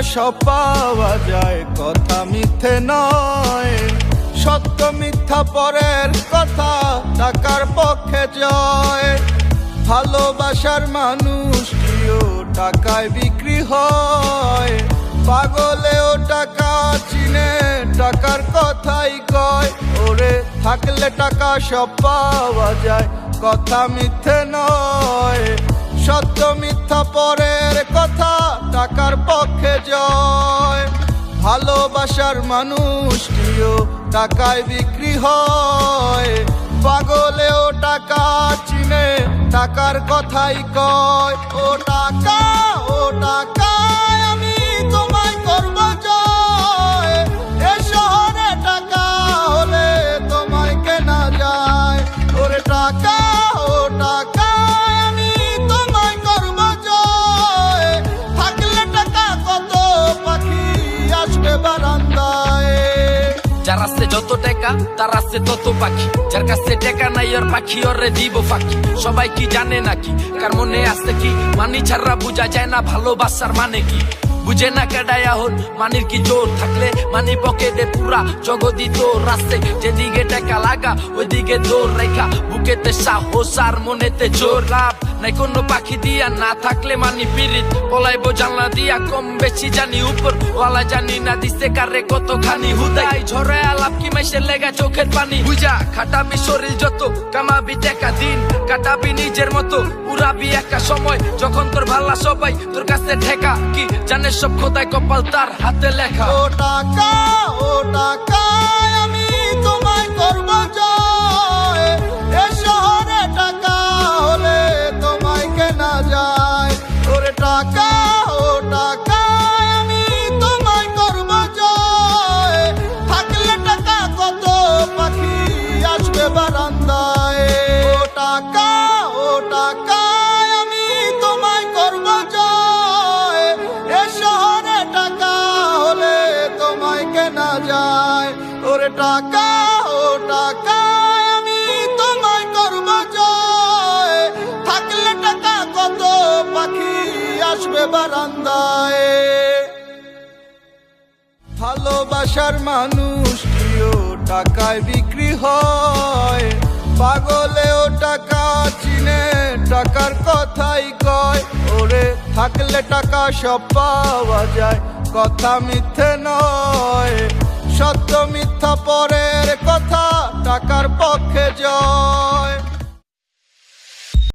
সব পাওয়া যায়, কথা মিথ্যে নয়। সত্য মিথ্যা পরের কথা, টাকার পক্ষে জয়। ভালোবাসার মানুষটিও টাকায় বিক্রি হয়। পাগলেও টাকা চিনে, টাকার কথাই কয়। ওরে থাকলে টাকা সব পাওয়া যায়, কথা মিথ্যে নয়। সত্য মিথ্যা পরের কথা, টাকার পক্ষে জয়। ভালোবাসার মানুষটিও টাকায় বিক্রি হয়। পাগলেও টাকা চিনে, টাকার কথাই কয়। ও টাকা, ও টাকা, আমি তোমায় করব জয়। এ শহরে টাকা হলে তোমায় কেনা যায়। ওরে টাকা, ও টাকা, আমি তোমায় করব জয়। থাকলে টাকা কত পাখি আসবে বারান্দায়। যার আছে যত টাকা তার আছে তত পাখি, যার কাছে টাকা নাই ওর পাখি ওরে দিব ফাঁকি। সবাই কি জানে নাকি কার মনে আছে কি, মানি ছাড়া বুঝা যায় না ভালোবাসার মানে কি। বুঝে না কেডায় এখন মানির কি জোর থাকলে, মানি পকেটে পুরা জগদি তোর রাস্তে। যেদিকে টাকা লাগা ওইদিকে দৌড় রেখা, বুকেতে সাহস আর মনেতে জোর। লাভ নাই কোনো পাখি দিয়া, না থাকলে মানি পিরিত পলাইবো জানলা দিয়া। কম বেশি জানি উপর ওয়ালা, জানি না দিছে কারে কতখানি। হুদাই ঝরে আলাপ কি মেশে লেগা চোখের পানি। বুঝা খাটাবি শরীর যত, কামাবি টাকা দিন কাটাবি নিজের মতো। উড়াবি একা সময় যখন তোর ভালা সবাই তোর কাছে ঠেকা। কি জানে সব খোদায় কপাল তার হাতে লেখা। ও টাকা, ও টাকা, আমি তোমায় করব জয়। এ শহরে টাকা হলে তোমায় কেনা যায়। ওরে টাকা, ও টাকা, আমি তোমায় করব জয়। থাকলে টাকা কত পাখি আসবে বারান্দায়। ও টাকা, ও টাকা, আমি তোমায় করব জয়। এ শহরে টাকা হলে তোমায় কেনা যায়। ওরে টাকা, ও টাকা, আমি তোমায় করব জয়। থাকলে টাকা কত পাখি আসবে বারান্দায়। ভালোবাসার মানুষটিও টাকায় বিক্রি হয়। পাগলেও টাকা চিনে, টাকার কথাই কয়। ওরে থাকলে টাকা সব পাওয়া যায়, কথা মিথ্যে নয়। সত্য মিথ্যা পরের কথা, টাকার পক্ষে জয়।